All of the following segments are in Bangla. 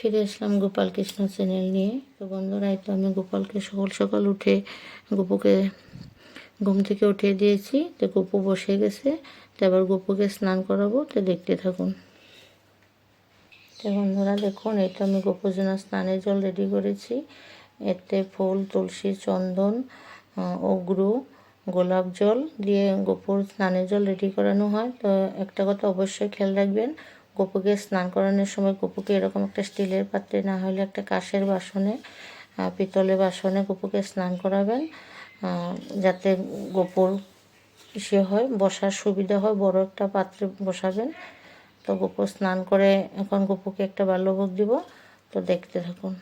ফিরে আসলাম গোপাল কৃষ্ণ চ্যানেল নিয়ে। তো বন্ধুরা, এই তো আমি গোপালকে সকাল সকাল উঠে গোপুকে ঘুম থেকে উঠিয়ে দিয়েছি। তো গোপু বসে গেছে, তো এবার গোপুকে স্নান করাবো, তো দেখতে থাকুন। তো বন্ধুরা দেখুন, এই তো আমি গোপুর জন্য স্নানের জল রেডি করেছি। এতে ফুল, তুলসী, চন্দন, অগ্রু, গোলাপ জল দিয়ে গোপুর স্নানের জল রেডি করানো হয়। তো একটা কথা অবশ্যই খেয়াল রাখবেন, গোপুকে স্নান করানোর সময় গোপুকে এরকম একটা স্টিলের পাত্রে, না হলে একটা কাঁচের বাসনে, পিতলের বাসনে গোপুকে স্নান করাবেন, যাতে গোপুর হয় বসার সুবিধা হয়। বড় একটা পাত্রে বসাবেন। তো গোপু স্নান করে এখন গোপুকে একটা বাল্যভোগ দিব, তো দেখতে থাকুন।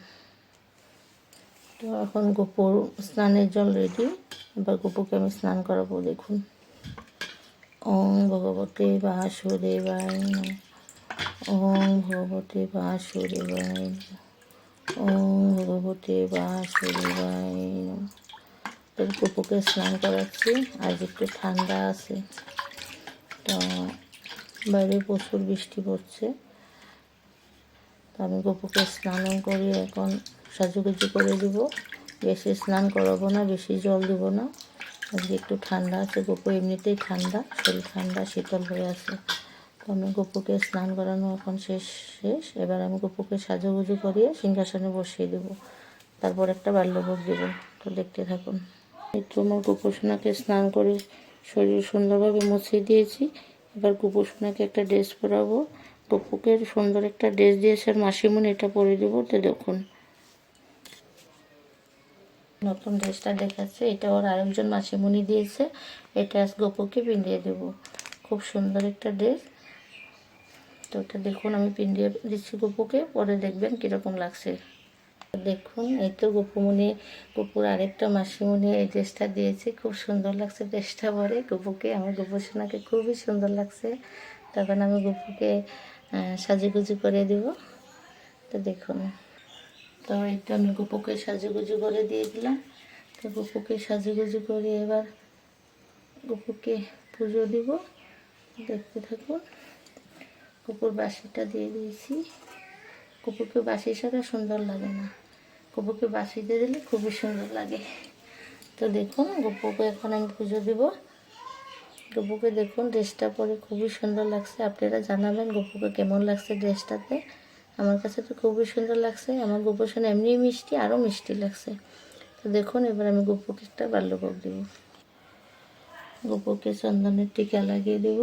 তো এখন গোপুর স্নানের জল রেডি, এবার গোপুকে আমি স্নান করাবো। দেখুন, ওম ভগবতে বাসুদেবায় নমঃ, ওম ভগবতে বাসুদেবায় নমঃ, ওম ভগবতে বাসুদেবায় নমঃ। তো গোপুকে স্নান করাচ্ছি। আজ একটু ঠান্ডা আছে, তো বাইরে প্রচুর বৃষ্টি পড়ছে। তো আমি গোপুকে স্নান করে এখন সাজুগুজু করে দিব। বেশি স্নান করাবো না, বেশি জল দিব না। আজকে একটু ঠান্ডা আছে, গোপু এমনিতেই ঠান্ডা, শরীর ঠান্ডা শীতল হয়ে আছে। তো আমি গোপুকে স্নান করানো এখন শেষ। এবার আমি গোপুকে সাজুগুজু করিয়ে সিংহাসনে বসিয়ে দেব, তারপর একটা বাল্যভোগ দেব। তো দেখতে থাকুন। একটু আমার গোপুসোনাকে স্নান করে শরীর সুন্দরভাবে মুছিয়ে দিয়েছি। এবার গোপুসোনাকে একটা ড্রেস পরাবো। গোপুকে সুন্দর একটা ড্রেস দিয়েছে আর মাসিমণি, এটা পরে দেবো। তো দেখুন, নতুন ড্রেসটা দেখাচ্ছে, এটা ওর আরেকজন মাসিমণি দিয়েছে। এটা আজ গোপুকে পিন্দিয়ে দেবো। খুব সুন্দর একটা ড্রেস। তো এটা দেখুন, আমি পিন্দিয়ে দিচ্ছি গোপুকে, পরে দেখবেন কীরকম লাগছে। দেখুন, এই তো গোপুর আরেকটা মাসিমণি এই ড্রেসটা দিয়েছে। খুব সুন্দর লাগছে ড্রেসটা পরে গোপুকে। আমার গোপুসোনাকে খুবই সুন্দর লাগছে। তখন আমি গোপুকে সাজুগুজু করে দিব। তো দেখুন, তো এই তো আমি গোপুকে সাজুগুজু করে দিয়ে দিলাম। তো গোপুকে সাজুগুজু করে এবার গোপুকে পুজো দিব। দেখতে থাকুন। গোপুর বাঁশিটা দিয়ে দিয়েছি। গোপুকে বাঁশি ছাড়া সুন্দর লাগে না, গোপুকে বাঁশি দিয়ে দিলে খুবই সুন্দর লাগে। তো দেখুন, গোপুকে এখন আমি পুজো দিব। গোপুকে দেখুন, ড্রেসটা পরে খুবই সুন্দর লাগছে। আপনারা জানাবেন গোপুকে কেমন লাগছে ড্রেসটাতে। আমার কাছে তো খুবই সুন্দর লাগছে। আমার গোপুসোনা এমনি মিষ্টি, আরও মিষ্টি লাগছে। তো দেখুন, এবার আমি গোপুকে একটা বাল্যভোগ দেব। গোপুকে চন্দনের টিকা লাগিয়ে দেব।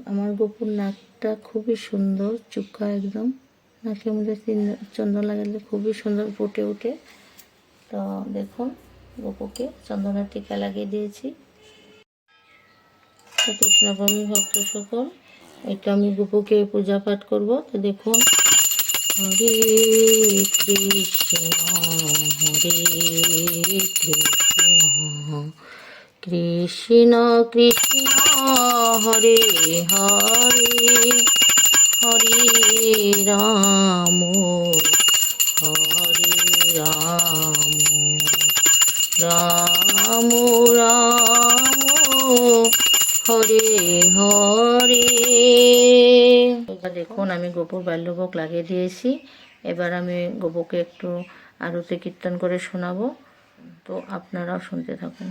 আমার গোপুর নাকটা খুবই সুন্দর, চুক্কা একদম। নাকের মধ্যে চন্দন লাগালে খুবই সুন্দর ফুটে ওঠে। তো দেখুন, গোপুকে চন্দনের টিকা লাগিয়ে দিয়েছি। তো কৃষ্ণপ্রেমী ভক্ত সকল, এটা আমি গোপুকে পূজা পাঠ করব। তো দেখুন, হরে কৃষ্ণ হরে কৃষ্ণ কৃষ্ণ কৃষ্ণ হরে হরে হরে রাম হরে রাম রাম রাম হরে হরে। দেখুন, আমি গোপুর বাল্যভোগ লাগিয়ে দিয়েছি। এবার আমি গোপুকে একটু আরতি কীর্তন করে শোনাবো। তো আপনারাও শুনতে থাকুন।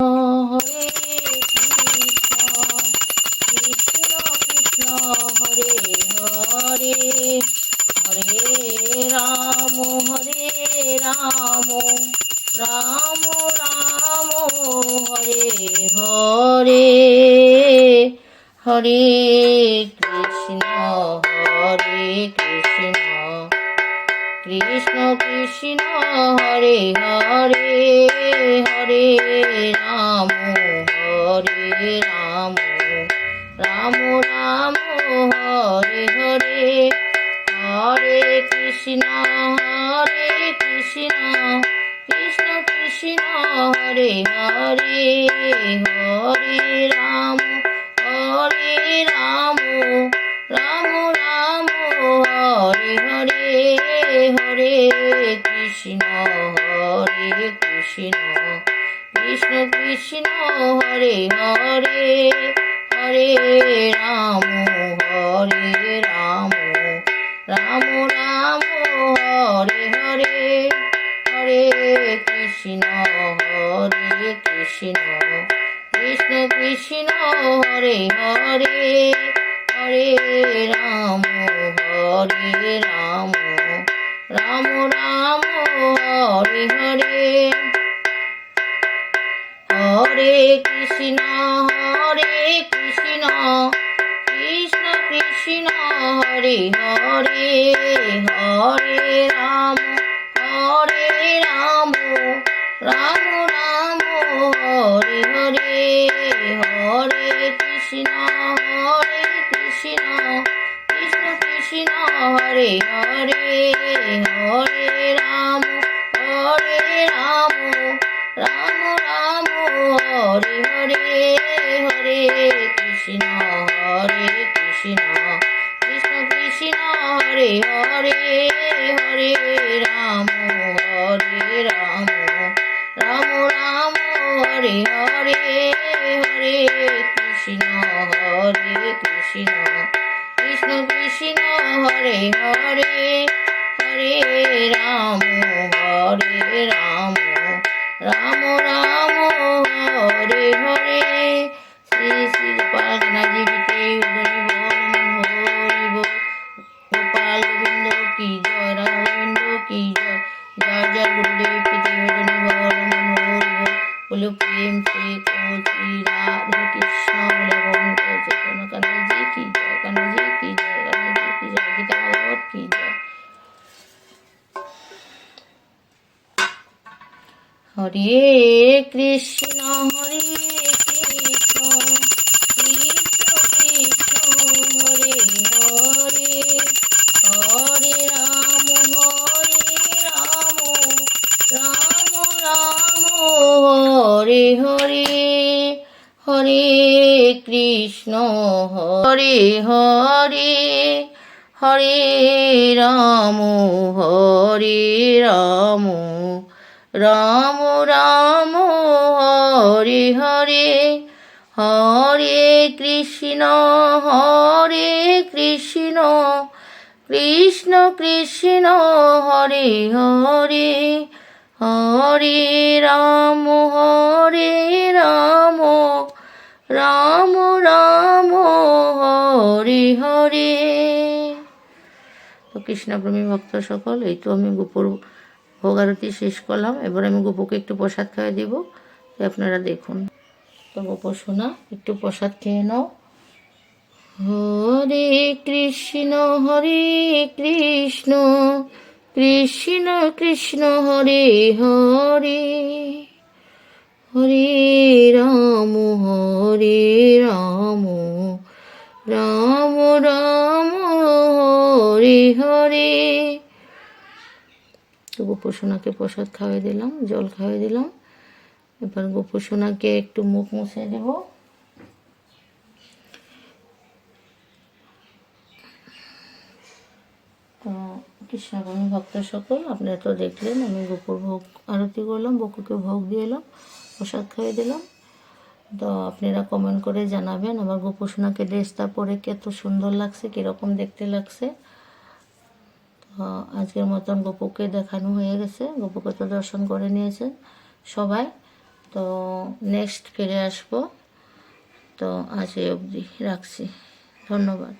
হরে কৃষ্ণ কৃষ্ণ হরে হরে হরে রাম রাম রাম হরে হরে হরে কৃষ্ণ কৃষ্ণ কৃষ্ণ হরে হরে হরে রাম রাম রাম হরে হরে হরে কৃষ্ণ কৃষ্ণ কৃষ্ণ হরে হরে হরে রাম রাম রাম হরে হরে হরে কৃষ্ণ কৃষ্ণ কৃষ্ণ হরে হরে হরে রাম হরে হরে হরে হরে রাম রাম রাম হরে হরে হরে কৃষ্ণ কৃষ্ণ কৃষ্ণ হরে হরে হরে রাম রাম রাম হরে হরে হরে কৃষ্ণ কৃষ্ণ কৃষ্ণ হরে হরে হরে রাম রাম রাম হরে হরে হরে কৃষ্ণ কৃষ্ণ কৃষ্ণ হরে হরে হরে রাম রাম রাম রাম হরে হরে শ্রী শ্রী গোপাল কানাজি বিতে গোপাল গোবিন্দ কি জয় রাধা গোবিন্দ কি জয় जय जय गुरुदेव पीते बोलो प्रेम से कहो श्री राधे कृष्ण बोले चैतन्य कन्हैया जी की जय कन्हैया जी की जय कन्हैया जी की जय गीता भागवत की जय। हरे कृष्ण कृष्ण कृष्ण हरे हरे हरे राम राम राम हरे हरे हरे कृष्ण हरे हरे हरे राम राम राम हरे हरे हरे कृष्ण कृष्ण कृष्ण हरे हरे हरे राम राम राम हरे हरे। তো কৃষ্ণপ্রেমী ভক্ত সকল, এই তো আমি গোপুর ভোগ আরতি শেষ করলাম। এবার আমি গোপুকে একটু প্রসাদ খাইয়ে দিব, আপনারা দেখুন। তো গোপু সোনা একটু প্রসাদ খেয়ে নাও। হরে কৃষ্ণ কৃষ্ণ কৃষ্ণ হরে হরে হরে রাম রাম রাম রাম হরে হরে। তো গোপু সোনাকে প্রসাদ খাওয়াই দিলাম, জল খাওয়াই দিলাম। এবার গোপু সোনাকে একটু মুখ মুছে দেব। তো কৃষ্ণপ্রেমী ভক্ত সকল, আপনারা তো দেখলেন আমি গোপুর ভোগ আরতি করলাম, বকুকে ভোগ দিয়ে এলাম, প্রসাদ খাইয়ে দিলাম। তো আপনারা কমেন্ট করে জানাবেন আমার গোপু সোনাকে ড্রেসটা পরে কত সুন্দর লাগছে, কীরকম দেখতে লাগছে। তো আজকের মতন গোপুকে দেখানো হয়ে গেছে, গোপুকে তো দর্শন করে নিয়েছেন সবাই। তো নেক্সট ফিরে আসবো। তো আজ এই অবধি রাখছি, ধন্যবাদ।